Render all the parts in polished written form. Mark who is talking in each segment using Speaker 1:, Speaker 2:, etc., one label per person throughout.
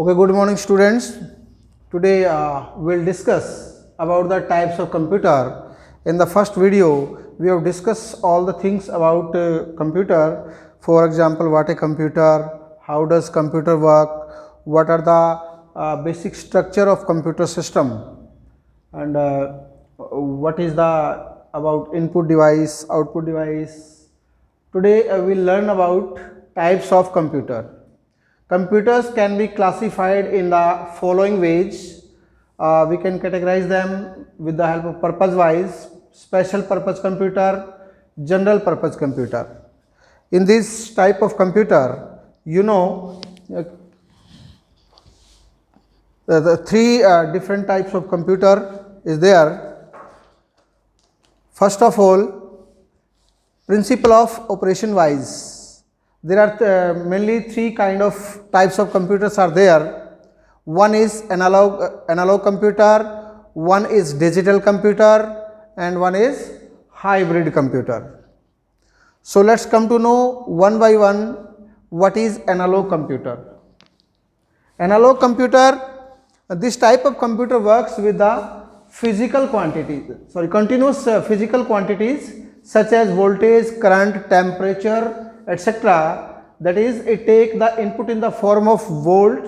Speaker 1: Okay, good morning students. Today we'll discuss about the types of computer. In the first video, we have discussed all the things about computer. For example, what a computer, how does computer work, what are the basic structure of computer system, and what is the about input device, output device. Today we'll learn about types of computer. Computers can be classified in the following ways. We can categorize them with the help of purpose wise: special purpose computer, general purpose computer. In this type of computer, the three different types of computer is there. First of all, principle of operation wise. There are mainly three kind of types of computers are there. One is analog computer, one is digital computer, and one is hybrid computer. So let's come to know one by one what is analog computer. Analog computer, this type of computer works with the continuous physical quantities such as voltage, current, temperature, etc. That is, it take the input in the form of volt,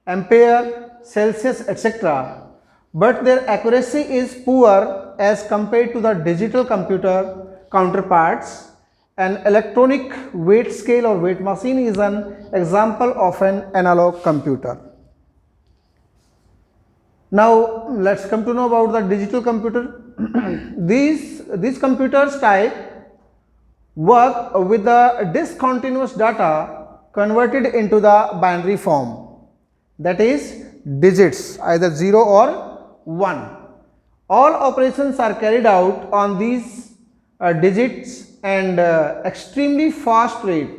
Speaker 1: ampere, Celsius, etc. But their accuracy is poor as compared to the digital computer counterparts. An electronic weight scale or weight machine is an example of an analog computer. Now let's come to know about the digital computer. These computers type work with the discontinuous data converted into the binary form, that is digits, either 0 or 1. All operations are carried out on these digits and extremely fast rate.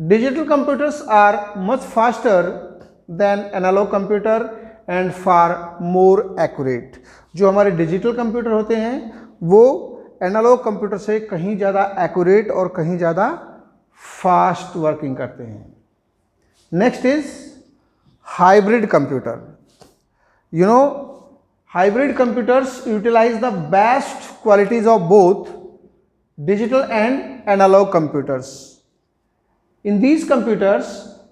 Speaker 1: Digital computers are much faster than analog computer and far more accurate. जो हमारे digital computer होते हैं वो analogue computer से कहीं ज़्यादा accurate और कहीं ज़्यादा फास्ट वर्किंग करते हैं. Next is hybrid computer. Hybrid computers utilize the best qualities of both digital and analog computers. In these computers,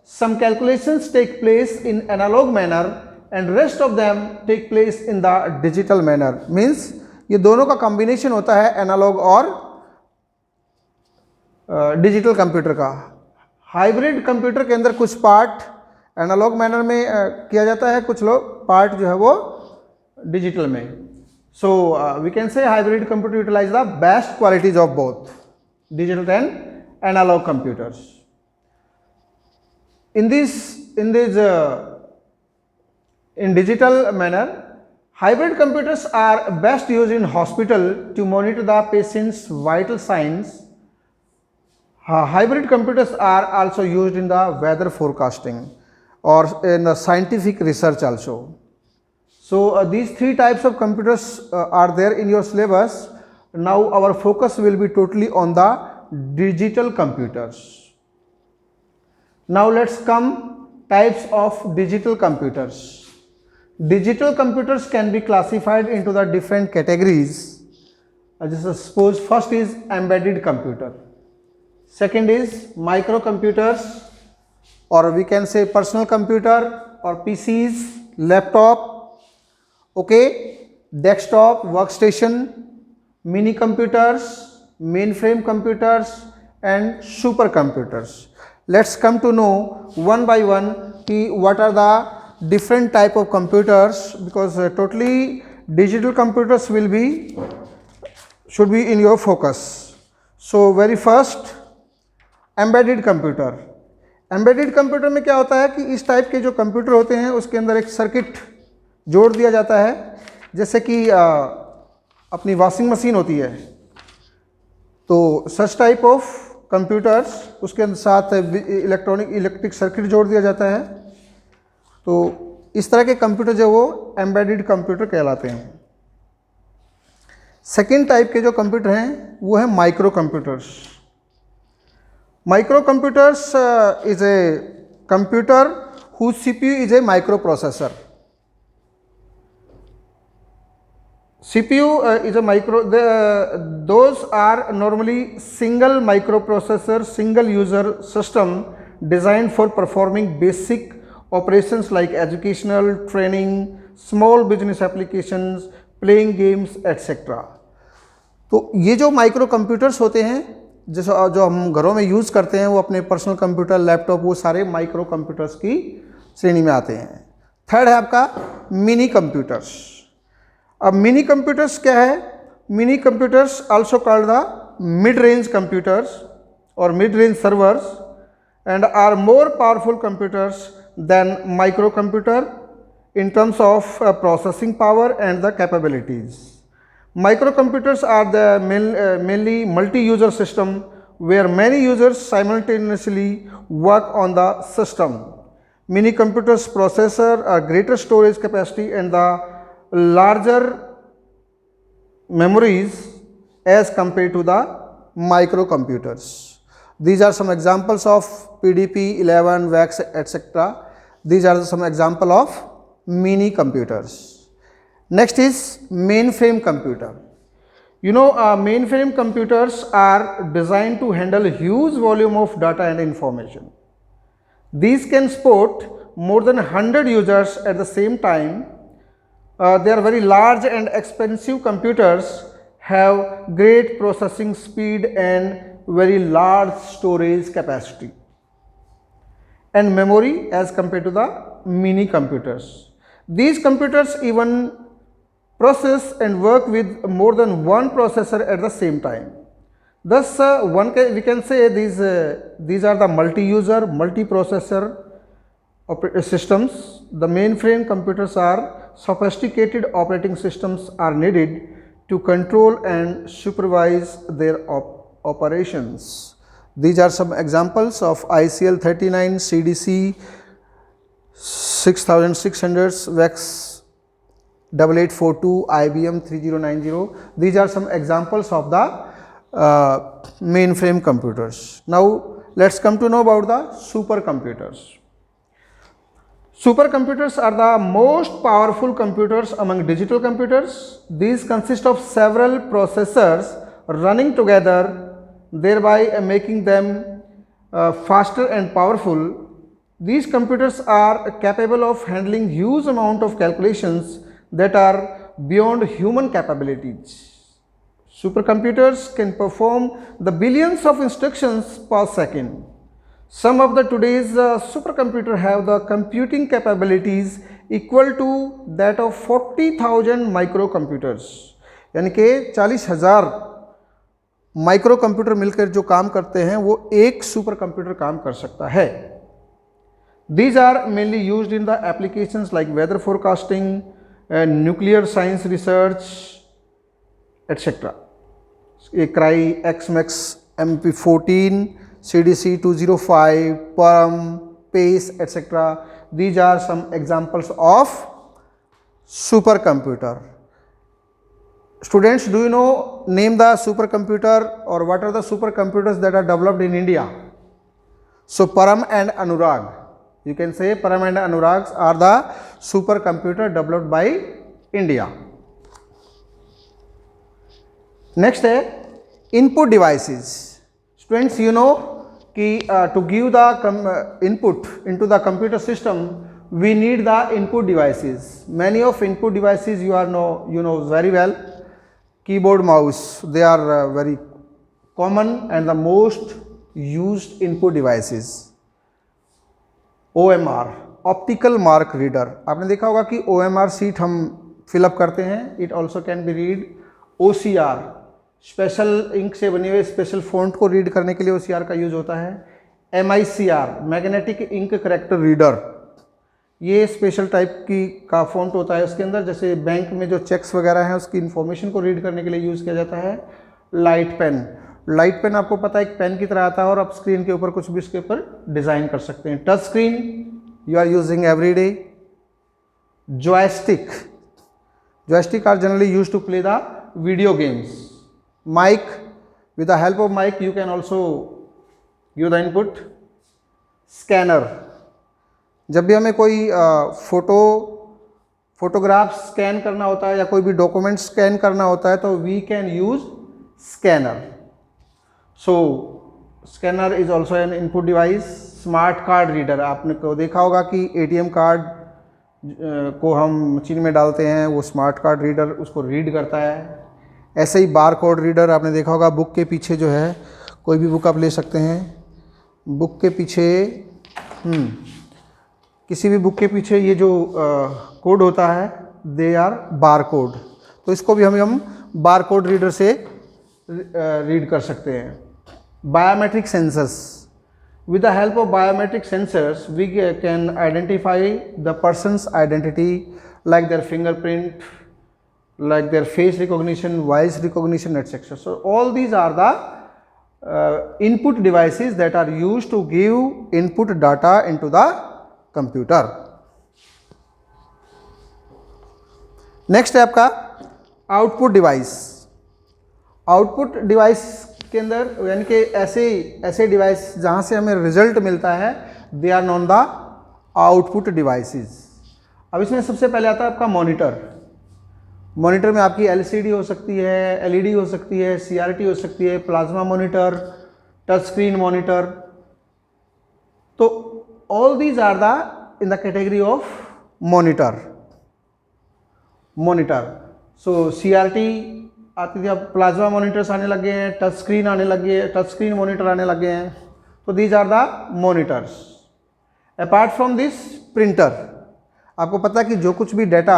Speaker 1: some calculations take place in analog manner and rest of them take place in the digital manner. Means ये दोनों का combination होता है analogue और digital computer का. Hybrid computer के अंदर कुछ पार्ट एनालॉग मैनर में किया जाता है, कुछ लोग पार्ट जो है वो डिजिटल में. So we can say hybrid computer utilize the best qualities of both digital and analog computers. In digital manner, hybrid computers are best used in hospital to monitor the patient's vital signs. Hybrid computers are also used in the weather forecasting or in the scientific research also. So these three types of computers are there in your syllabus. Now our focus will be totally on the digital computers. Now let's come types of digital computers. Digital computers can be classified into the different categories. Just suppose first is embedded computer, second is microcomputers, or we can say personal computer or PCs, laptop, desktop, workstation, mini computers, mainframe computers, and supercomputers. Let's come to know one by one what are the different type of computers, because totally digital computers should be in your focus. So very first, embedded computer. Embedded computer में क्या होता है कि इस type के जो computer होते हैं उसके अंदर एक सर्किट जोड़ दिया जाता है. जैसे कि अपनी वॉशिंग मशीन होती है, तो सच टाइप ऑफ कंप्यूटर्स उसके साथ इलेक्ट्रिक सर्किट जोड़ दिया जाता है. तो इस तरह के कंप्यूटर जो वो एम्बेडेड कंप्यूटर कहलाते हैं. सेकेंड टाइप के जो कंप्यूटर हैं वो है micro computers. Micro computers is a computer whose CPU is a microprocessor. CPU is a those are normally single microprocessor, single user system designed for performing basic operations like educational, training, small business applications, playing games, etc. तो ये जो micro computers होते हैं जो हम घरों में use करते हैं, वो अपने पर्सनल कंप्यूटर, लैपटॉप, वो सारे माइक्रो कंप्यूटर्स की श्रेणी में आते हैं। थर्ड है आपका मिनी कंप्यूटर्स। अब मिनी कंप्यूटर्स क्या है? Mini computers also called the mid range computers और mid range servers and are more powerful computers than micro computer in terms of processing power and the capabilities. Microcomputers are the mainly multi-user system where many users simultaneously work on the system. Mini computers processor a greater storage capacity and the larger memories as compared to the microcomputers. These are some examples of PDP, 11, VAX, etc. These are some example of mini computers. Next is mainframe computer. You know, mainframe computers are designed to handle huge volume of data and information. These can support more than 100 users at the same time. They are very large and expensive computers, have great processing speed and very large storage capacity and memory as compared to the mini computers. These computers even process and work with more than one processor at the same time. Thus, we can say these are the multi-user, multi-processor systems. The mainframe computers are sophisticated operating systems are needed to control and supervise their operations. These are some examples of ICL 39, CDC 6600, VEX 8842, IBM 3090. These are some examples of the mainframe computers. Now let's come to know about the supercomputers. Supercomputers are the most powerful computers among digital computers. These consist of several processors running together, thereby making them faster and powerful. These computers are capable of handling huge amount of calculations that are beyond human capabilities. Supercomputers can perform the billions of instructions per second. Some of the today's supercomputer have the computing capabilities equal to that of 40,000 microcomputers. यानी कि 40,000 micro computer मिलकर जो काम करते हैं वो एक super computer काम कर सकता है। These are mainly used in the applications like weather forecasting, nuclear science research, etc. Cry, XMAX, MP14, CDC 205, PERM, PACE, etc. These are some examples of supercomputer. Students, do you know name the supercomputer or what are the supercomputers that are developed in India? So Param and Anurag. You can say Param and Anurag are the supercomputer developed by India. Next है input devices. Students, you know कि to give the input into the computer system, we need the input devices. Many of input devices you know very well. Keyboard, mouse, they are very common and the most used input devices. OMR, optical mark reader, आपने देखा होगा कि OMR seat हम fill up करते हैं. It also can be read. OCR, special ink से बने हुए स्पेशल फॉन्ट को रीड करने के लिए OCR का यूज होता है. MICR, magnetic ink character reader, ये स्पेशल टाइप की का फॉन्ट होता है उसके अंदर, जैसे बैंक में जो चेक्स वगैरह हैं उसकी इन्फॉर्मेशन को रीड करने के लिए यूज़ किया जाता है. लाइट पेन, लाइट पेन आपको पता है एक पेन की तरह आता है और आप स्क्रीन के ऊपर कुछ भी इसके ऊपर डिज़ाइन कर सकते हैं. Touch screen you are using every day. Joystick, joystick are generally use to play the video games. Mic, with the help of mic you can also give the input. Scanner, जब भी हमें कोई photograph scan करना होता है या कोई भी डॉक्यूमेंट स्कैन करना होता है तो we can use scanner. So scanner is also an input device. Smart card reader, आपने को देखा होगा कि एटीएम कार्ड को हम मशीन में डालते हैं, वो स्मार्ट कार्ड रीडर उसको रीड करता है। ऐसे ही बार कोड रीडर आपने देखा होगा, बुक के पीछे जो है, कोई भी बुक आप ले सकते हैं, बुक के पीछे किसी भी बुक के पीछे ये जो कोड होता है दे आर बार कोड, तो इसको भी हम बार कोड रीडर से रीड कर सकते हैं। Biometric sensors, with the help of biometric sensors we can identify the person's identity like their fingerprint, like their face recognition, voice recognition, etc. So all these are the input devices that are used to give input data into the computer. Next है आपका output device. Output device के अंदर यानी कि ऐसे device जहाँ से हमें रिजल्ट मिलता है, they are known the output devices. अब इसमें सबसे पहले आता है आपका मॉनिटर। मॉनिटर में आपकी एलसीडी हो सकती है, एलईडी हो सकती है, सीआरटी हो सकती है, plasma monitor, touch screen monitor. तो all these are the in the category of monitor. So CRT आती थी, अब प्लाज्मा मॉनिटर्स आने लगे हैं, टच स्क्रीन आने लगे हैं, टच स्क्रीन मॉनिटर आने लगे हैं। तो these are the monitors. Apart from this printer, आपको पता है कि जो कुछ भी डाटा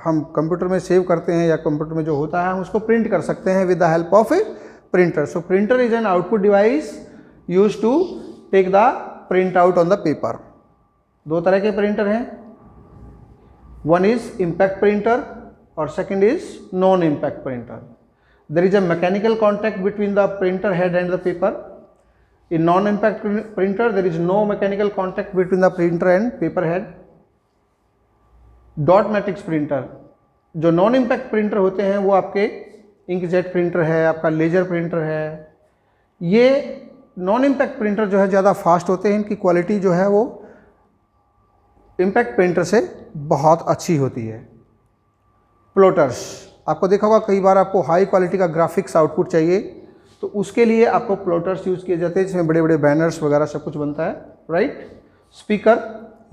Speaker 1: हम कंप्यूटर में सेव करते हैं या कंप्यूटर में जो होता है हम उसको प्रिंट कर सकते हैं with the help of a printer. So printer is an output device use to take the print out on the paper. दो तरह के प्रिंटर हैं, वन इज इम्पैक्ट प्रिंटर और second is non-impact printer. There is a mechanical contact between the printer head and the paper. In non-impact printer, there is no mechanical contact between the printer and paper head. Dot matrix printer, जो non-impact printer होते हैं वो आपके inkjet printer है, आपका laser printer है। ये non-impact printer जो है ज़्यादा फास्ट होते हैं, इनकी क्वालिटी जो है वो impact printer से बहुत अच्छी होती है। प्लॉटर्स, आपको देखा होगा कई बार आपको हाई क्वालिटी का ग्राफिक्स आउटपुट चाहिए तो उसके लिए आपको प्लॉटर्स यूज़ किए जाते हैं, जिसमें बड़े बड़े बैनर्स वगैरह सब कुछ बनता है, right. Speaker,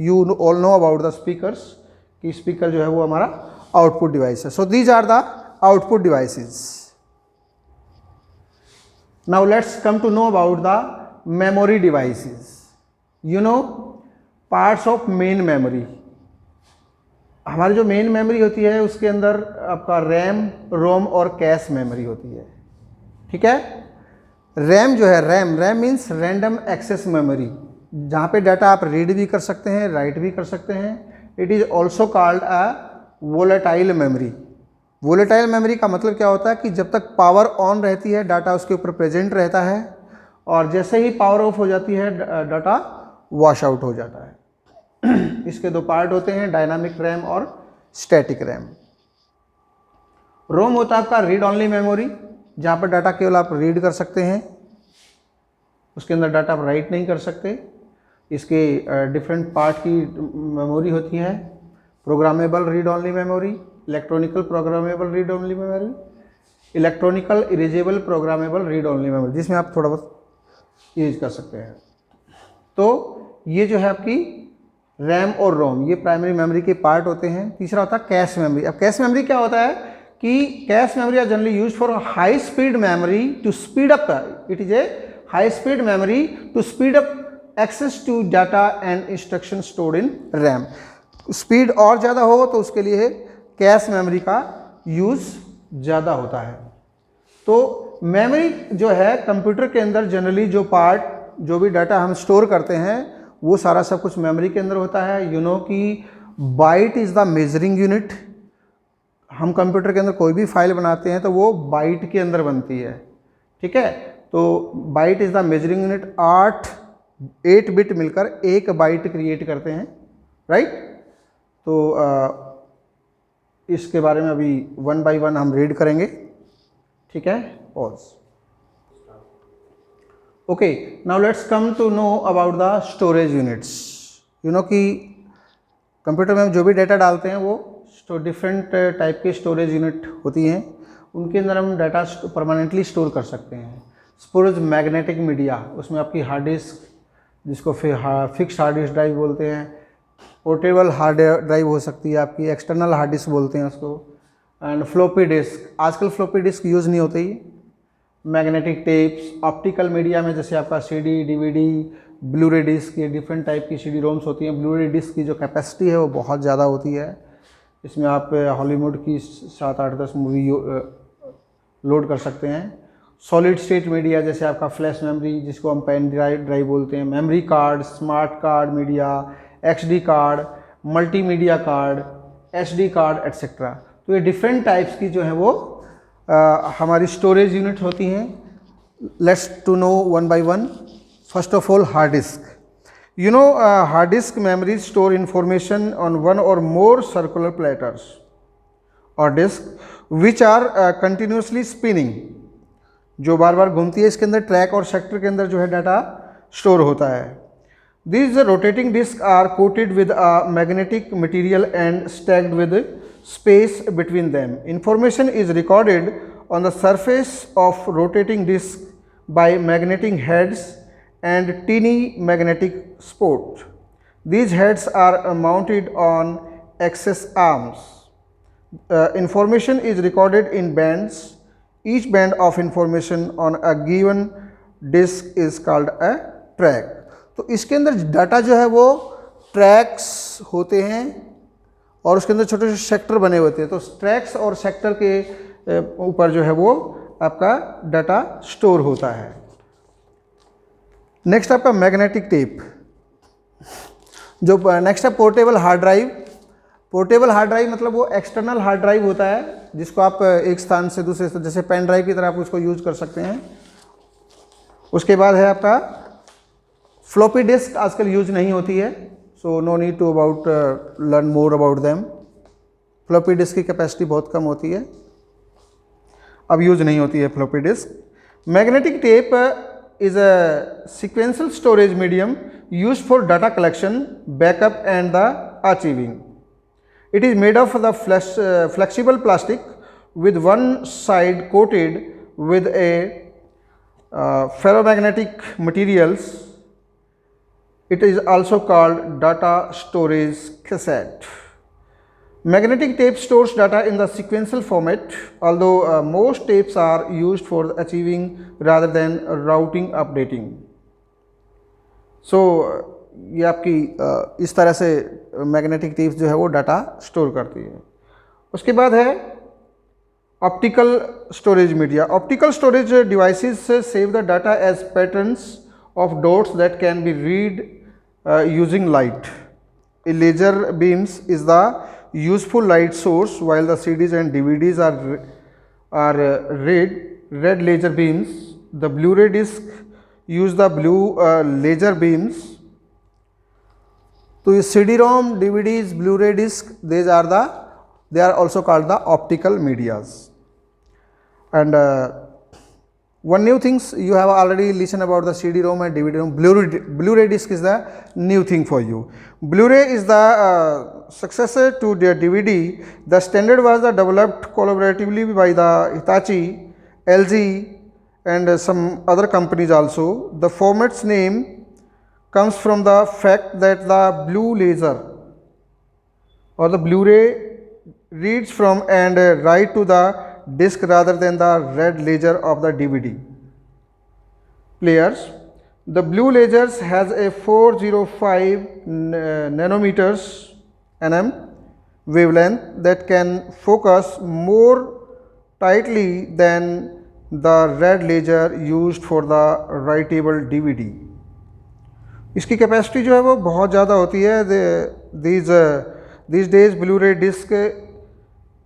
Speaker 1: you all know about the speakers, कि स्पीकर जो है वो हमारा आउटपुट डिवाइस है। So these are the output devices. Now let's come to know about the memory devices. You know parts of main memory. हमारी जो main memory होती है उसके अंदर आपका रैम, रोम और कैश मेमोरी होती है, ठीक है। रैम जो है, RAM means random access memory, जहाँ पे डाटा आप रीड भी कर सकते हैं, राइट भी कर सकते हैं। It is also called a volatile memory. Volatile memory का मतलब क्या होता है कि जब तक पावर ऑन रहती है डाटा उसके ऊपर प्रेजेंट रहता है, और जैसे ही पावर ऑफ हो जाती है डाटा वॉश आउट हो जाता है। इसके दो पार्ट होते हैं, डायनामिक रैम और स्टैटिक रैम। रोम होता है आपका रीड ओनली मेमोरी, जहाँ पर डाटा केवल आप रीड कर सकते हैं, उसके अंदर डाटा आप राइट नहीं कर सकते। इसके डिफरेंट पार्ट की मेमोरी होती है, programmable read only memory, electronical programmable read only memory, electronical erasable programmable read only memory, जिसमें आप थोड़ा बहुत यूज कर सकते हैं। तो ये जो है आपकी रैम और रोम, ये प्राइमरी मेमोरी के पार्ट होते हैं। तीसरा होता है कैश मेमोरी। अब कैश मेमोरी क्या होता है कि cache memory are generally use for high speed memory to speed up, it is a high speed memory to speed up access to data and instruction stored in RAM. Speed और ज़्यादा हो तो उसके लिए कैश मेमोरी का use ज़्यादा होता है। तो मेमोरी जो है कंप्यूटर के अंदर जनरली जो पार्ट, जो भी डाटा हम स्टोर करते हैं वो सारा सब कुछ मेमोरी के अंदर होता है। यू नो कि byte is the measuring unit. हम कंप्यूटर के अंदर कोई भी फाइल बनाते हैं तो वो बाइट के अंदर बनती है, ठीक है। तो byte is the measuring unit. 8 bit मिलकर एक बाइट क्रिएट करते हैं, राइट। तो इसके बारे में अभी वन बाय वन हम रीड करेंगे, ठीक है। Pause. Okay, now let's come to know about the storage units. You know कि कंप्यूटर में हम जो भी डाटा डालते हैं वो डिफरेंट टाइप के स्टोरेज यूनिट होती हैं, उनके अंदर हम डाटा परमानेंटली स्टोर कर सकते हैं। सपोज मैग्नेटिक मीडिया, उसमें आपकी हार्ड डिस्क, जिसको फिक्स्ड हार्ड डिस्क ड्राइव बोलते हैं, पोर्टेबल हार्ड ड्राइव हो सकती है आपकी, एक्सटर्नल हार्ड डिस्क बोलते हैं उसको, एंड फ्लॉपी डिस्क। आजकल फ्लॉपी डिस्क यूज़ नहीं होती। मैग्नेटिक टेप्स, ऑप्टिकल मीडिया में जैसे आपका सीडी, डीवीडी, ब्लूरे डिस्क, ये डिफरेंट टाइप की सीडी रोम्स होती हैं। ब्लूरे डिस्क की जो कैपेसिटी है वो बहुत ज़्यादा होती है, इसमें आप हॉलीवुड की 7, 8, 10 मूवी लोड कर सकते हैं। सॉलिड स्टेट मीडिया जैसे आपका फ्लैश मेमोरी, जिसको हम पेन ड्राइव बोलते हैं, memory card, smart card media, XD card, multimedia card, SD card etcetera. तो ये डिफरेंट टाइप्स की जो है वो हमारी स्टोरेज यूनिट होती हैं। Let's to know one by one. First of all, hard disk. You know, hard disk memories store information on one or more circular platters or disk which are continuously spinning, जो बार बार घूमती है। इसके अंदर track और sector के अंदर जो है डाटा स्टोर होता है। These rotating disks are coated with a magnetic material and stacked with space between them. Information is recorded on the surface of rotating disk by magnetic heads and teeny magnetic spots. These heads are mounted on axis arms. Information is recorded in bands. Each band of information on a given disk is called a track. तो इसके अंदर data जो है वो tracks होते हैं और उसके अंदर छोटे छोटे सेक्टर बने होते हैं। तो ट्रैक्स और सेक्टर के ऊपर जो है वो आपका डाटा स्टोर होता है। नेक्स्ट आपका मैग्नेटिक टेप। जो नेक्स्ट है portable hard drive. Portable hard drive मतलब वो एक्सटर्नल हार्ड ड्राइव होता है, जिसको आप एक स्थान से दूसरे स्थान, जैसे पेन ड्राइव की तरह आप उसको यूज कर सकते हैं। उसके बाद है आपका फ्लॉपी डिस्क। आजकल यूज नहीं होती है, so no need to learn more about them. Floppy disk की कैपेसिटी बहुत कम होती है, अब यूज नहीं होती है floppy disk. Magnetic tape is a sequential storage medium used for data collection, backup and the archiving. It is made of the flexible plastic with one side coated with a ferromagnetic materials. It is also called data storage cassette. Magnetic tape stores data in the sequential format, although most tapes are used for achieving rather than routing updating. So ये आपकी इस तरह से magnetic tapes जो है वो data store करती है। उसके बाद है optical storage media. Optical storage devices save the data as patterns of dots that can be read using light. A laser beams is the useful light source, while the CDs and DVDs are red laser beams. The Blu-ray disc use the blue laser beams. So CD-ROM, DVDs, Blu-ray disc, they are also called the optical medias. And one new things you have already listened about the CD-ROM and DVD-ROM. Blu-ray disc is the new thing for you. Blu-ray is the successor to the DVD. The standard was developed collaboratively by the Hitachi, LG and some other companies also. The format's name comes from the fact that the blue laser or the Blu-ray reads from and write to the disc rather than the red laser of the DVD players. The blue lasers has a 405 nanometers nm wavelength that can focus more tightly than the red laser used for the writable DVD. इसकी capacity जो है वो बहुत ज़्यादा होती है। These days Blu-ray disc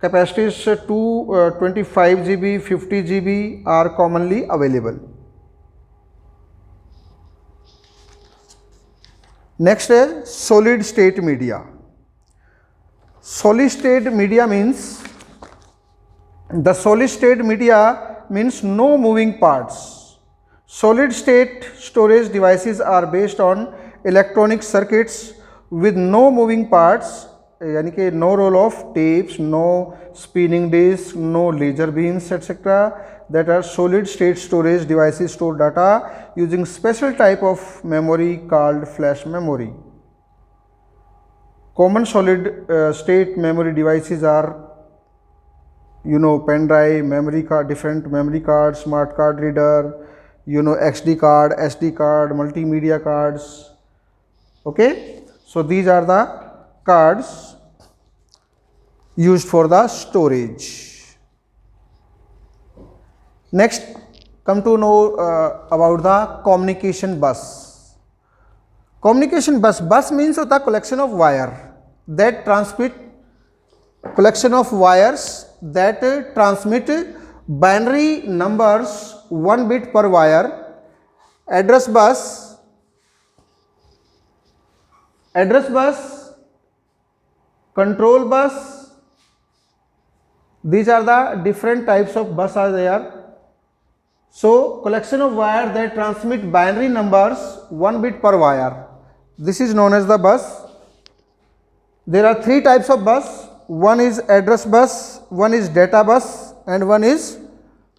Speaker 1: capacities 225 GB, 50 GB are commonly available. Next है solid state media. Solid state media means no moving parts. Solid state storage devices are based on electronic circuits with no moving parts, यानी कि no roll of tapes, no spinning disc, no laser beams etc. that are solid state storage devices store data using special type of memory called flash memory. Common solid state memory devices are, you know, pen drive, memory card, different memory cards, smart card reader, you know, XD card, SD card, multimedia cards. Okay, so these are the cards used for the storage. Next, come to know about the communication bus. Communication bus means होता है collection of wire that transmit, collection of wires that transmit binary numbers 1 bit per wire. Address bus, control bus, these are the different types of bus are there. So collection of wire that transmit binary numbers 1 bit per wire, this is known as the bus. There are 3 types of bus. One is address bus, one is data bus, and one is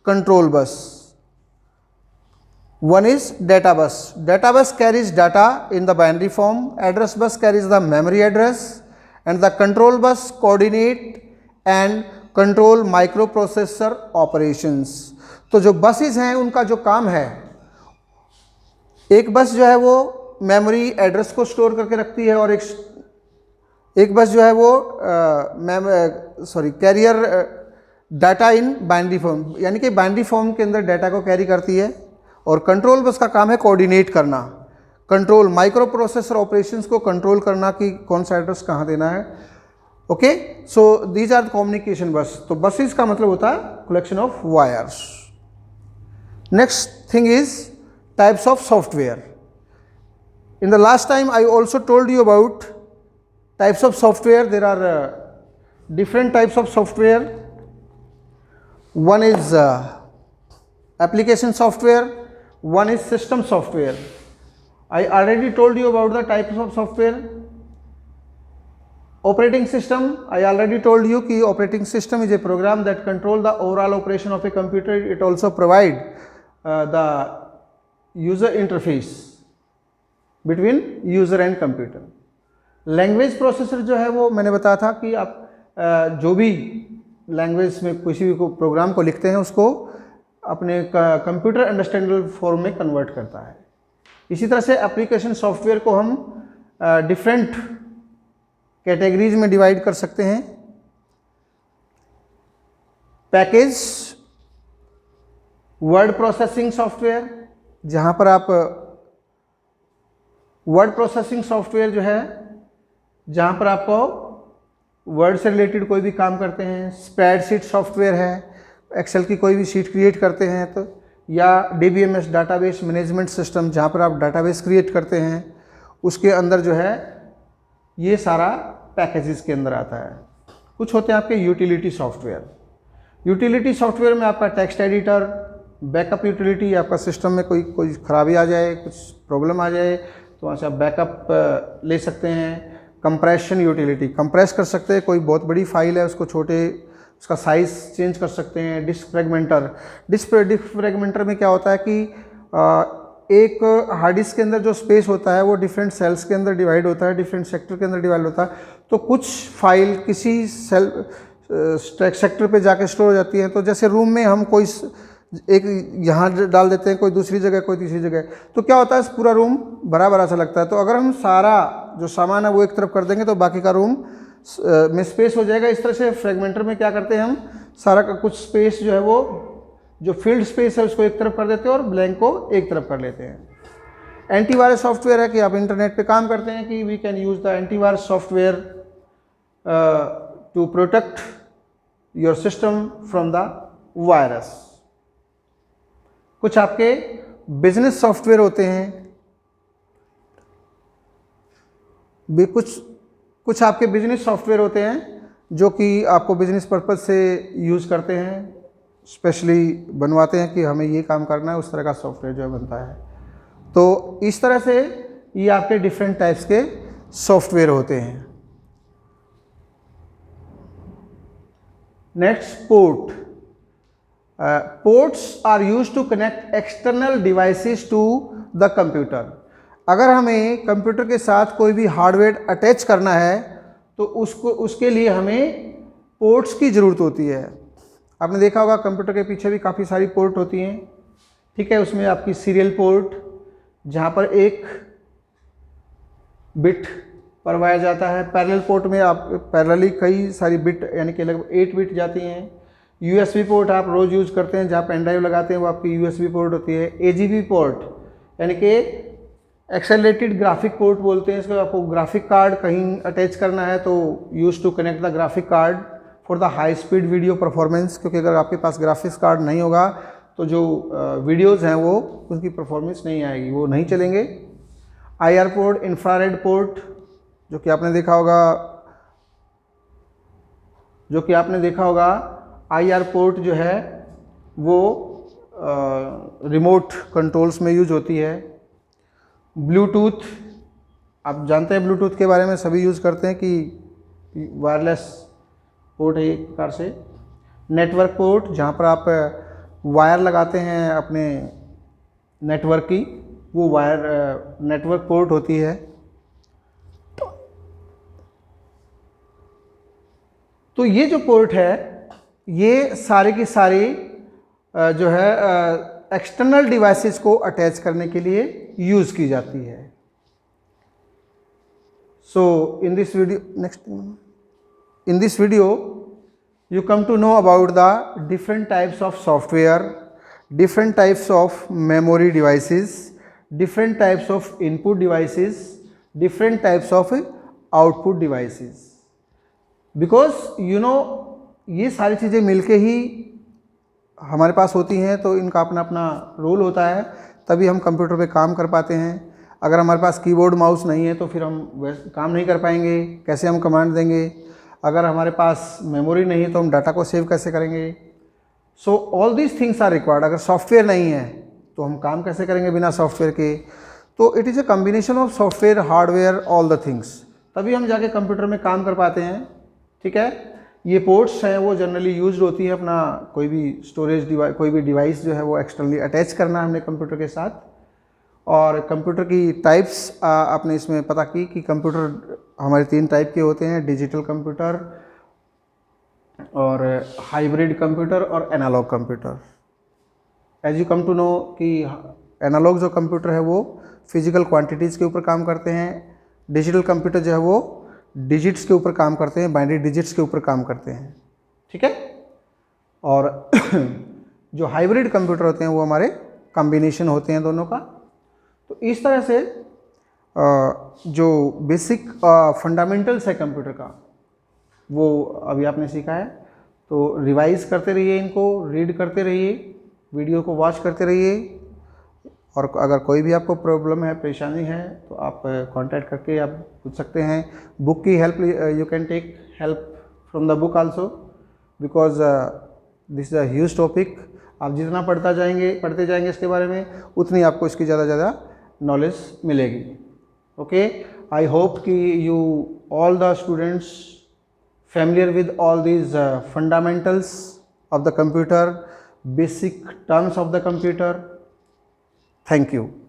Speaker 1: control bus. One is data bus. Data bus carries data in the binary form. Address bus carries the memory address, and the control bus coordinate and control microprocessor operations. तो जो buses हैं उनका जो काम है, एक बस जो है वो मेमोरी एड्रेस को स्टोर करके रखती है और एक बस जो है वो carrier data in binary form, यानी कि बाइनरी फॉर्म के अंदर डाटा को कैरी करती है. और कंट्रोल बस का काम है कोऑर्डिनेट करना, कंट्रोल माइक्रो प्रोसेसर ऑपरेशंस को कंट्रोल करना कि कौन सा एड्रेस कहाँ देना है. Okay, so these are the communication bus. तो बसेस का मतलब होता है collection of wires. Next thing is types of software. In the last time I also told you about types of software. There are different types of software. One is application software, one is system software. I already told you about the types of software. Operating system, I already told you कि operating system is a program that control the overall operation of a computer. It also provide the user interface between user and computer. Language processor जो है वो मैंने बताया था कि आप जो भी लैंग्वेज में किसी भी प्रोग्राम को लिखते हैं उसको अपने कंप्यूटर अंडरस्टैंडेबल फॉर्म में कन्वर्ट करता है. इसी तरह से एप्लीकेशन सॉफ्टवेयर को हम डिफरेंट कैटेगरीज में डिवाइड कर सकते हैं. पैकेज वर्ड प्रोसेसिंग सॉफ्टवेयर, जहाँ पर आप वर्ड प्रोसेसिंग सॉफ्टवेयर जो है जहाँ पर आपको वर्ड से रिलेटेड कोई भी काम करते हैं. स्प्रेडशीट सॉफ्टवेयर है, एक्सेल की कोई भी शीट क्रिएट करते हैं तो, या DBMS डाटाबेस मैनेजमेंट सिस्टम जहाँ पर आप डाटाबेस क्रिएट करते हैं, उसके अंदर जो है ये सारा पैकेजेस के अंदर आता है. कुछ होते हैं आपके यूटिलिटी सॉफ्टवेयर. यूटिलिटी सॉफ्टवेयर में आपका टेक्स्ट एडिटर, बैकअप यूटिलिटी, आपका सिस्टम में कोई खराबी आ जाए, कुछ प्रॉब्लम आ जाए तो वहाँ से आप बैकअप ले सकते हैं. कंप्रेशन यूटिलिटी, कंप्रेस कर सकते हैं, कोई बहुत बड़ी फाइल है उसको छोटे, उसका साइज़ चेंज कर सकते हैं. डिस्क फ्रेगमेंटर में क्या होता है कि एक हार्ड डिस्क के अंदर जो स्पेस होता है वो डिफरेंट सेल्स के अंदर डिवाइड होता है, डिफरेंट सेक्टर के अंदर डिवाइड होता है. तो कुछ फाइल किसी सेल सेक्टर पे जाके स्टोर हो जाती है. तो जैसे रूम में हम कोई एक यहाँ डाल देते हैं, कोई दूसरी जगह, कोई तीसरी जगह, तो क्या होता है पूरा रूम भरा भरा सा लगता है. तो अगर हम सारा जो सामान है वो एक तरफ कर देंगे तो बाकी का रूम में स्पेस हो जाएगा. इस तरह से फ्रेगमेंटर में क्या करते हैं, हम सारा का कुछ स्पेस जो है वो जो फील्ड स्पेस है उसको एक तरफ कर देते हैं और ब्लैंक को एक तरफ कर लेते हैं. एंटीवायरस सॉफ्टवेयर है कि आप इंटरनेट पे काम करते हैं कि we can use the antivirus software to protect your system from the virus. कुछ आपके बिजनेस सॉफ्टवेयर होते हैं, कुछ आपके बिजनेस सॉफ्टवेयर होते हैं जो कि आपको बिजनेस पर्पज़ से यूज़ करते हैं, स्पेशली बनवाते हैं कि हमें ये काम करना है, उस तरह का सॉफ्टवेयर जो है बनता है. तो इस तरह से ये आपके डिफरेंट टाइप्स के सॉफ्टवेयर होते हैं। Next, port. Ports are used to connect external devices to the computer. अगर हमें कंप्यूटर के साथ कोई भी हार्डवेयर अटैच करना है तो उसके लिए हमें पोर्ट्स की ज़रूरत होती है। आपने देखा होगा कंप्यूटर के पीछे भी काफ़ी सारी पोर्ट होती हैं, ठीक है। उसमें आपकी सीरियल पोर्ट, जहाँ पर एक बिट पढ़वाया जाता है। पैरेलल पोर्ट में आप पैरेलली कई सारी बिट यानी कि लगभग 8 बिट जाती हैं। यूएसबी पोर्ट आप रोज़ यूज़ करते हैं, जहाँ पेन ड्राइव लगाते हैं वो आपकी यूएसबी पोर्ट होती है। एजीबी पोर्ट यानी कि एक्सेलरेटेड ग्राफिक पोर्ट बोलते हैं इसको। आपको ग्राफिक कार्ड कहीं अटैच करना है तो use to connect the graphic card for the high speed video performance, क्योंकि अगर आपके पास ग्राफिक्स कार्ड नहीं होगा तो जो वीडियोज़ हैं वो उसकी परफॉर्मेंस नहीं आएगी, वो नहीं चलेंगे। आईआर पोर्ट, इंफ्रारेड पोर्ट, जो कि आपने देखा होगा आईआर पोर्ट जो है वो रिमोट कंट्रोल्स में यूज होती है। ब्लूटूथ, आप जानते हैं ब्लूटूथ के बारे में, सभी यूज़ करते हैं कि वायरलेस पोर्ट है एक प्रकार से। नेटवर्क पोर्ट, जहाँ पर आप वायर लगाते हैं अपने नेटवर्क की, वो वायर नेटवर्क पोर्ट होती है। तो ये जो पोर्ट है ये सारी की सारी जो है एक्सटर्नल डिवाइसेस को अटैच करने के लिए यूज़ की जाती है। So in this video you come to know about the different types of software, different types of memory devices, different types of input devices, different types of output devices. Because you know ये सारी चीज़ें मिलके ही हमारे पास होती हैं, तो इनका अपना अपना रोल होता है, तभी हम कंप्यूटर पे काम कर पाते हैं। अगर हमारे पास कीबोर्ड माउस नहीं है तो फिर हम वैसे काम नहीं कर पाएंगे, कैसे हम कमांड देंगे। अगर हमारे पास मेमोरी नहीं है तो हम डाटा को सेव कैसे करेंगे। So all these things are required. अगर सॉफ्टवेयर नहीं है तो हम काम कैसे करेंगे बिना सॉफ्टवेयर के। तो it is a combination of software, hardware, all the things, तभी हम जाके कंप्यूटर में काम कर पाते हैं, ठीक है। ये पोर्ट्स हैं वो जनरली यूज्ड होती है अपना कोई भी स्टोरेज डिवाइस, कोई भी डिवाइस जो है वो एक्सटर्नली अटैच करना है हमने कंप्यूटर के साथ। और कंप्यूटर की टाइप्स आपने इसमें पता की कि कंप्यूटर हमारे 3 टाइप के होते हैं, डिजिटल कंप्यूटर और हाइब्रिड कंप्यूटर और analog computer. As you come to know कि एनालॉग जो कंप्यूटर है वो फिजिकल क्वांटिटीज़ के ऊपर काम करते हैं, डिजिटल कंप्यूटर जो है वो डिजिट्स के ऊपर काम करते हैं, बाइनरी डिजिट्स के ऊपर काम करते हैं, ठीक है। और जो हाइब्रिड कंप्यूटर होते हैं वो हमारे कॉम्बिनेशन होते हैं दोनों का। तो इस तरह से जो बेसिक फंडामेंटल्स है कंप्यूटर का वो अभी आपने सीखा है। तो रिवाइज करते रहिए, इनको रीड करते रहिए, वीडियो को वॉच करते रहिए। और अगर कोई भी आपको प्रॉब्लम है, परेशानी है, तो आप कांटेक्ट करके आप पूछ सकते हैं। बुक की help, you can take help from the book also, because this is a huge topic. आप जितना पढ़ते जाएंगे इसके बारे में, उतनी आपको इसकी ज़्यादा नॉलेज मिलेगी। ओके, आई होप कि you all the students familiar with all these fundamentals of the computer, basic terms of the computer. Thank you.